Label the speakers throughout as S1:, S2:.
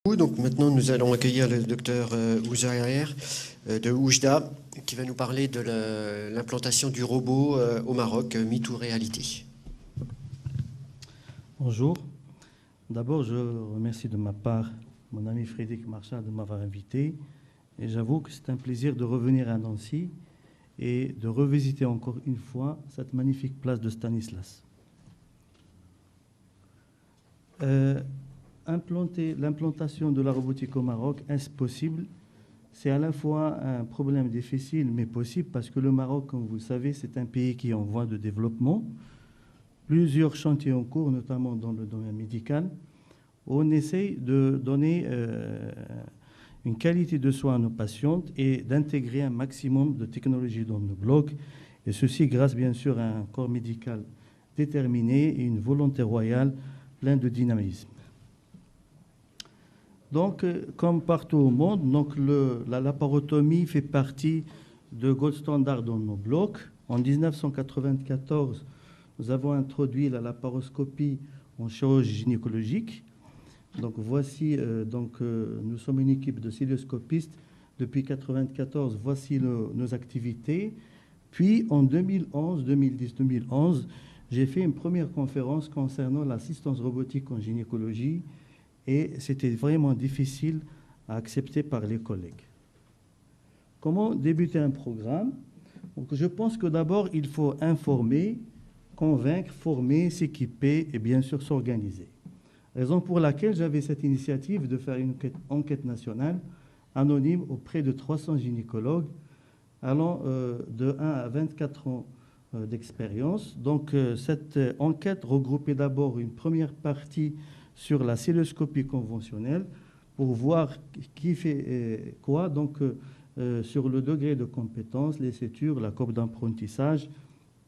S1: Donc maintenant, nous allons accueillir le docteur Ouzaher de Oujda, qui va nous parler de l'implantation du robot au Maroc, mythe ou réalité.
S2: Bonjour. D'abord, je remercie de ma part mon ami Frédéric Marchand de m'avoir invité. Et j'avoue que c'est un plaisir de revenir à Nancy et de revisiter encore une fois cette magnifique place de Stanislas. L'implantation de la robotique au Maroc, est-ce possible? C'est à la fois un problème difficile, mais possible, parce que le Maroc, comme vous le savez, c'est un pays qui est en voie de développement. Plusieurs chantiers en cours, notamment dans le domaine médical. On essaye de donner une qualité de soins à nos patientes et d'intégrer un maximum de technologies dans nos blocs. Et ceci grâce, bien sûr, à un corps médical déterminé et une volonté royale pleine de dynamisme. Donc, comme partout au monde, donc la laparotomie fait partie de gold standard dans nos blocs. En 1994, nous avons introduit la laparoscopie en chirurgie gynécologique. Donc voici, nous sommes une équipe de cilioscopistes. Depuis 1994, voici nos activités. Puis en 2010-2011, j'ai fait une première conférence concernant l'assistance robotique en gynécologie et c'était vraiment difficile à accepter par les collègues. Comment débuter un programme? Donc, je pense que d'abord, il faut informer, convaincre, former, s'équiper et bien sûr s'organiser. Raison pour laquelle j'avais cette initiative de faire une enquête nationale anonyme auprès de 300 gynécologues allant de 1 à 24 ans d'expérience. Donc cette enquête regroupait d'abord une première partie sur la cilioscopie conventionnelle pour voir qui fait quoi, donc sur le degré de compétence, les césures, la courbe d'apprentissage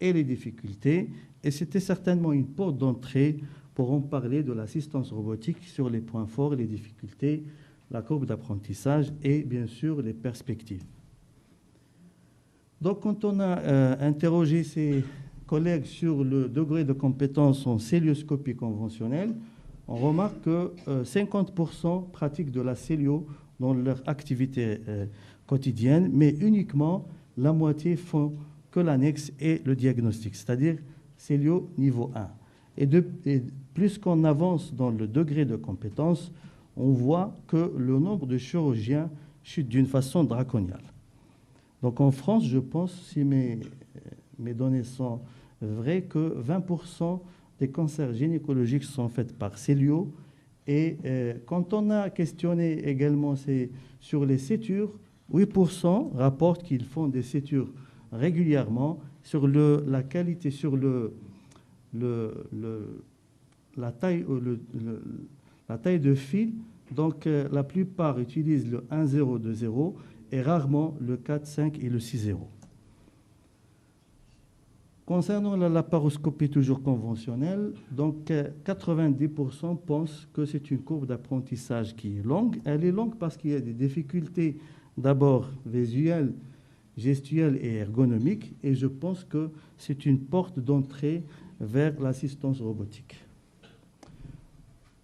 S2: et les difficultés. Et c'était certainement une porte d'entrée pour en parler de l'assistance robotique sur les points forts, les difficultés, la courbe d'apprentissage et bien sûr les perspectives. Donc quand on a interrogé ses collègues sur le degré de compétence en cilioscopie conventionnelle, on remarque que 50% pratiquent de la célio dans leur activité quotidienne, mais uniquement la moitié font que l'annexe et le diagnostic, c'est-à-dire célio niveau 1. Et plus qu'on avance dans le degré de compétence, on voit que le nombre de chirurgiens chute d'une façon draconiale. Donc en France, je pense, si mes données sont vraies, que 20% des cancers gynécologiques sont faits par célio. Et quand on a questionné également sur les césures, 8% rapportent qu'ils font des césures régulièrement. Sur la qualité, sur la taille de fil, donc la plupart utilisent le 1,020 et rarement le 4,5 et le 6,0. Concernant la laparoscopie toujours conventionnelle, donc 90% pensent que c'est une courbe d'apprentissage qui est longue. Elle est longue parce qu'il y a des difficultés d'abord visuelles, gestuelles et ergonomiques, et je pense que c'est une porte d'entrée vers l'assistance robotique.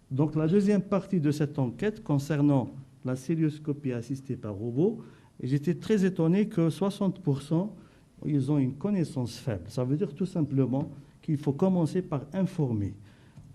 S2: Donc la deuxième partie de cette enquête concernant la cilioscopie assistée par robot, j'étais très étonné que 60% ils ont une connaissance faible. Ça veut dire tout simplement qu'il faut commencer par informer.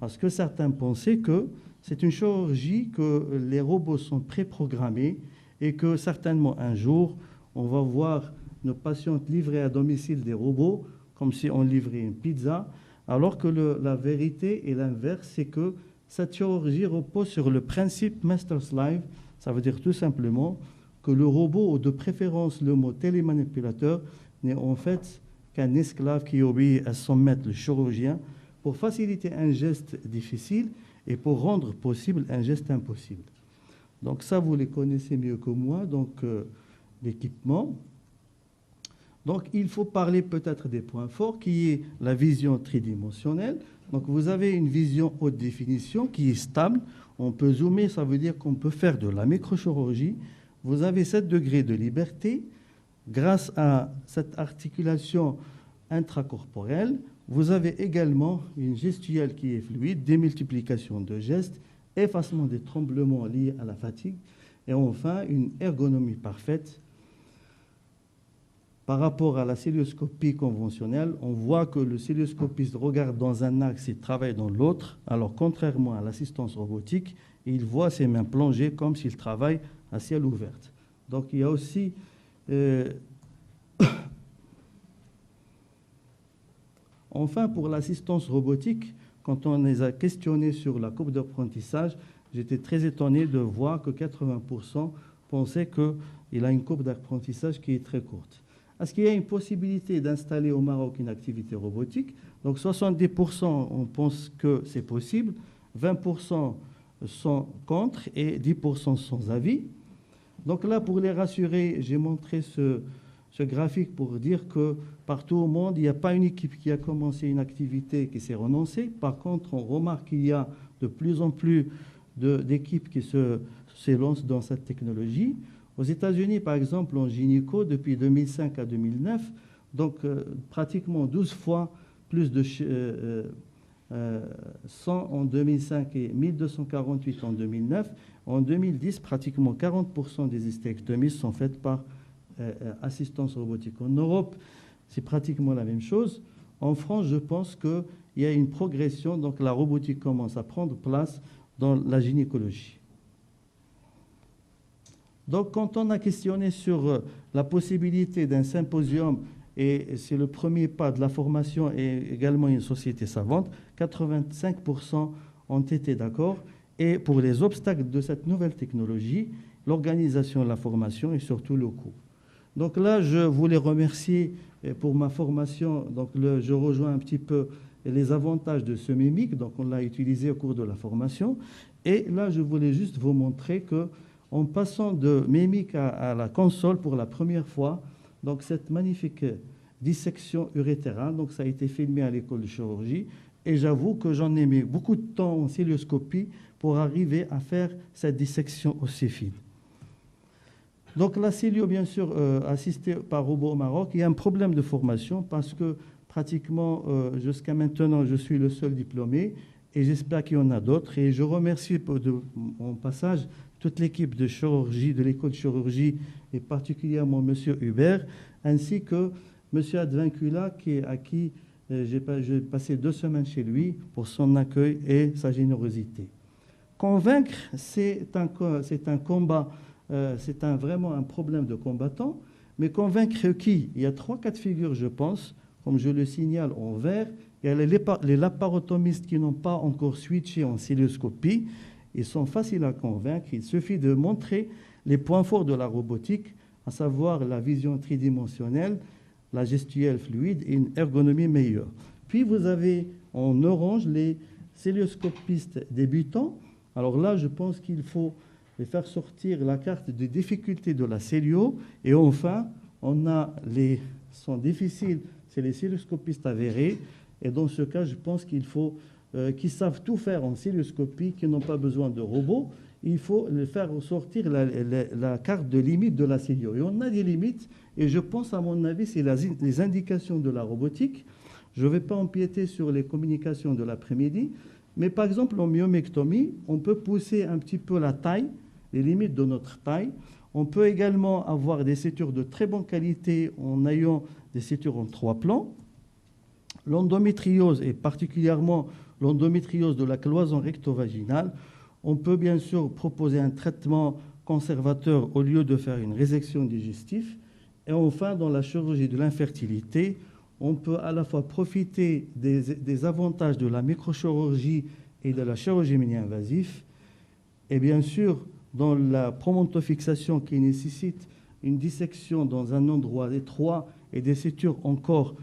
S2: Parce que certains pensaient que c'est une chirurgie, que les robots sont préprogrammés et que certainement un jour, on va voir nos patientes livrer à domicile des robots comme si on livrait une pizza, alors que la vérité est l'inverse, c'est que cette chirurgie repose sur le principe master-slave. Ça veut dire tout simplement que le robot, ou de préférence le mot télémanipulateur, n'est en fait qu'un esclave qui obéit à son maître, le chirurgien, pour faciliter un geste difficile et pour rendre possible un geste impossible. Donc ça, vous les connaissez mieux que moi, donc l'équipement. Donc il faut parler peut-être des points forts, qui est la vision tridimensionnelle. Donc vous avez une vision haute définition qui est stable. On peut zoomer, ça veut dire qu'on peut faire de la microchirurgie. Vous avez 7 degrés de liberté. Grâce à cette articulation intracorporelle, vous avez également une gestuelle qui est fluide, démultiplication de gestes effacement des tremblements liés à la fatigue, et enfin une ergonomie parfaite. Par rapport à la cœlioscopie conventionnelle, on voit que le cœlioscopiste regarde dans un axe et travaille dans l'autre, alors contrairement à l'assistance robotique, il voit ses mains plongées comme s'il travaille à ciel ouvert. Donc il y a aussi... Enfin, pour l'assistance robotique, quand on les a questionnés sur la courbe d'apprentissage, j'étais très étonné de voir que 80% pensaient qu'il a une courbe d'apprentissage qui est très courte. Est-ce qu'il y a une possibilité d'installer au Maroc une activité robotique? Donc 70% on pense que c'est possible, 20% sont contre et 10% sans avis. Donc là, pour les rassurer, j'ai montré ce graphique pour dire que partout au monde, il n'y a pas une équipe qui a commencé une activité qui s'est renoncée. Par contre, on remarque qu'il y a de plus en plus d'équipes qui se lancent dans cette technologie. Aux États-Unis, par exemple, en gynéco, depuis 2005 à 2009, donc pratiquement 12 fois plus de 100 en 2005 et 1248 en 2009. En 2010, pratiquement 40% des hystérectomies sont faites par assistance robotique. En Europe, c'est pratiquement la même chose. En France, je pense qu'il y a une progression, donc la robotique commence à prendre place dans la gynécologie. Donc, quand on a questionné sur la possibilité d'un symposium, et c'est le premier pas de la formation et également une société savante, 85% ont été d'accord. Et pour les obstacles de cette nouvelle technologie, l'organisation de la formation et surtout le coût. Donc là, je voulais remercier pour ma formation. Donc je rejoins un petit peu les avantages de ce mimic. Donc on l'a utilisé au cours de la formation. Et là, je voulais juste vous montrer que en passant de mimic à la console pour la première fois, donc cette magnifique dissection urétérale, donc ça a été filmé à l'école de chirurgie. Et j'avoue que j'en ai mis beaucoup de temps en cœlioscopie pour arriver à faire cette dissection aussi fine. Donc la cœlio, bien sûr, assistée par robot au Maroc, il y a un problème de formation parce que pratiquement jusqu'à maintenant, je suis le seul diplômé et j'espère qu'il y en a d'autres. Et je remercie en passage toute l'équipe de chirurgie, de l'école de chirurgie et particulièrement M. Hubert, ainsi que M. Advincula à qui j'ai passé 2 semaines chez lui pour son accueil et sa générosité. Convaincre, c'est un combat. C'est vraiment un problème de combattant, mais convaincre qui? Il y a 3 cas de figure, je pense, comme je le signale en vert. Il y a les laparotomistes qui n'ont pas encore switché en cœlioscopie. Ils sont faciles à convaincre. Il suffit de montrer les points forts de la robotique, à savoir la vision tridimensionnelle, la gestuelle fluide et une ergonomie meilleure. Puis vous avez en orange les cœlioscopistes débutants. Alors là, je pense qu'il faut faire sortir la carte de difficulté de la cœlio. Et enfin, on a les sont difficiles, c'est les cœlioscopistes avérés. Et dans ce cas, je pense qu'il faut qu'ils savent tout faire en cœlioscopie, qui n'ont pas besoin de robots. Il faut faire sortir la carte de limite de la cœlio. Et on a des limites, et je pense, à mon avis, c'est les indications de la robotique. Je ne vais pas empiéter sur les communications de l'après-midi, mais par exemple, en myomectomie, on peut pousser un petit peu la taille, les limites de notre taille. On peut également avoir des sutures de très bonne qualité en ayant des sutures en 3 plans. L'endométriose, et particulièrement l'endométriose de la cloison recto-vaginale, on peut bien sûr proposer un traitement conservateur au lieu de faire une résection digestive. Et enfin, dans la chirurgie de l'infertilité, on peut à la fois profiter des avantages de la microchirurgie et de la chirurgie mini-invasive. Et bien sûr, dans la promontofixation qui nécessite une dissection dans un endroit étroit et des sutures encore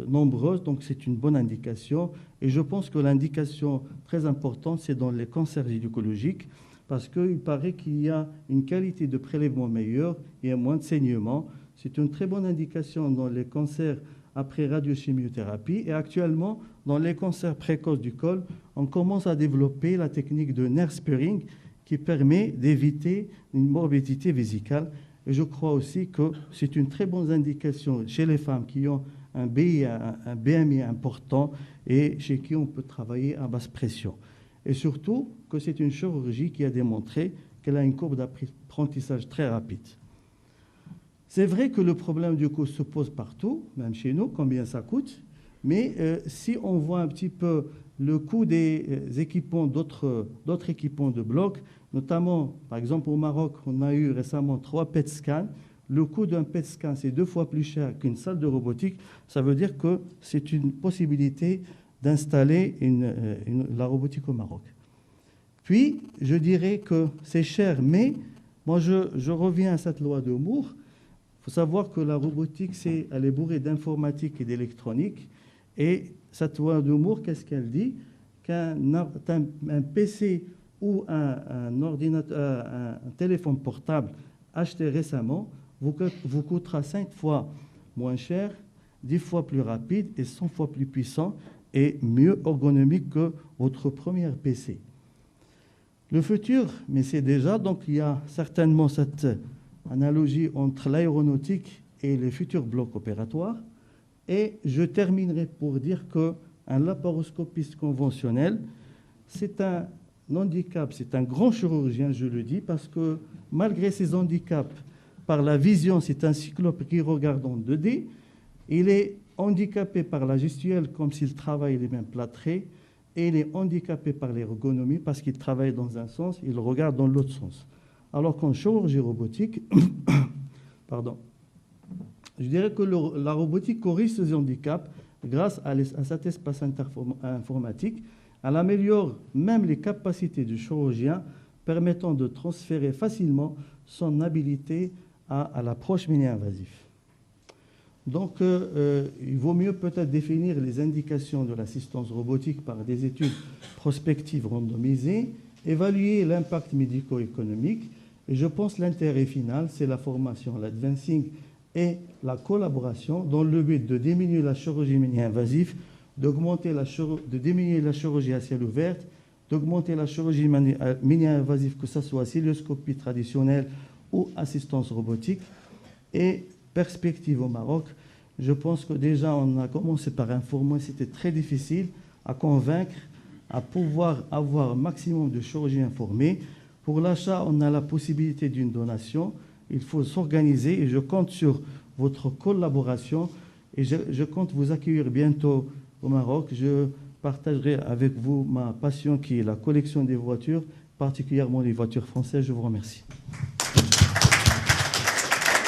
S2: nombreuses, donc c'est une bonne indication. Et je pense que l'indication très importante, c'est dans les cancers gynécologiques, parce qu'il paraît qu'il y a une qualité de prélèvement meilleure et moins de saignement. C'est une très bonne indication dans les cancers après radiochimiothérapie. Et actuellement, dans les cancers précoces du col, on commence à développer la technique de nerve sparing qui permet d'éviter une morbidité vésicale. Et je crois aussi que c'est une très bonne indication chez les femmes qui ont un BMI important et chez qui on peut travailler à basse pression. et surtout que c'est une chirurgie qui a démontré qu'elle a une courbe d'apprentissage très rapide. C'est vrai que le problème du coût se pose partout, même chez nous, combien ça coûte, mais si on voit un petit peu le coût des équipements, d'autres équipements de bloc, notamment, par exemple, au Maroc, on a eu récemment 3 PET scans. Le coût d'un PET scan, c'est 2 fois plus cher qu'une salle de robotique. Ça veut dire que c'est une possibilité d'installer la robotique au Maroc. Puis, je dirais que c'est cher, mais moi, je reviens à cette loi de Moore. Il faut savoir que la robotique, elle est bourrée d'informatique et d'électronique. Et cette loi de Moore, qu'est-ce qu'elle dit? Qu'un PC ou un ordinateur, un téléphone portable acheté récemment vous coûtera 5 fois moins cher, 10 fois plus rapide et 100 fois plus puissant et mieux ergonomique que votre premier PC. Le futur, mais c'est déjà, donc il y a certainement cette analogie entre l'aéronautique et les futurs blocs opératoires. Et je terminerai pour dire qu'un laparoscopiste conventionnel, c'est un handicap, c'est un grand chirurgien, je le dis, parce que malgré ses handicaps, par la vision, c'est un cyclope qui regarde en 2D, il est handicapé par la gestuelle comme s'il travaille les mains plâtrées, et il est handicapé par l'ergonomie parce qu'il travaille dans un sens, il regarde dans l'autre sens. Alors qu'en chirurgie robotique, pardon, je dirais que la robotique corrige ces handicaps grâce à cet espace informatique. Elle améliore même les capacités du chirurgien, permettant de transférer facilement son habilité à l'approche mini-invasive. Donc, il vaut mieux peut-être définir les indications de l'assistance robotique par des études prospectives randomisées, évaluer l'impact médico-économique, et je pense que l'intérêt final, c'est la formation, l'advancing et la collaboration dans le but de diminuer la chirurgie mini-invasive, de diminuer la chirurgie à ciel ouvert, d'augmenter la chirurgie mini-invasive, que ce soit cilioscopie traditionnelle ou assistance robotique. Et perspective au Maroc, je pense que déjà on a commencé par informer, c'était très difficile à convaincre, à pouvoir avoir un maximum de chirurgiens formés. Pour l'achat, on a la possibilité d'une donation. Il faut s'organiser et je compte sur votre collaboration et je compte vous accueillir bientôt au Maroc. Je partagerai avec vous ma passion qui est la collection des voitures, particulièrement les voitures françaises. Je vous remercie.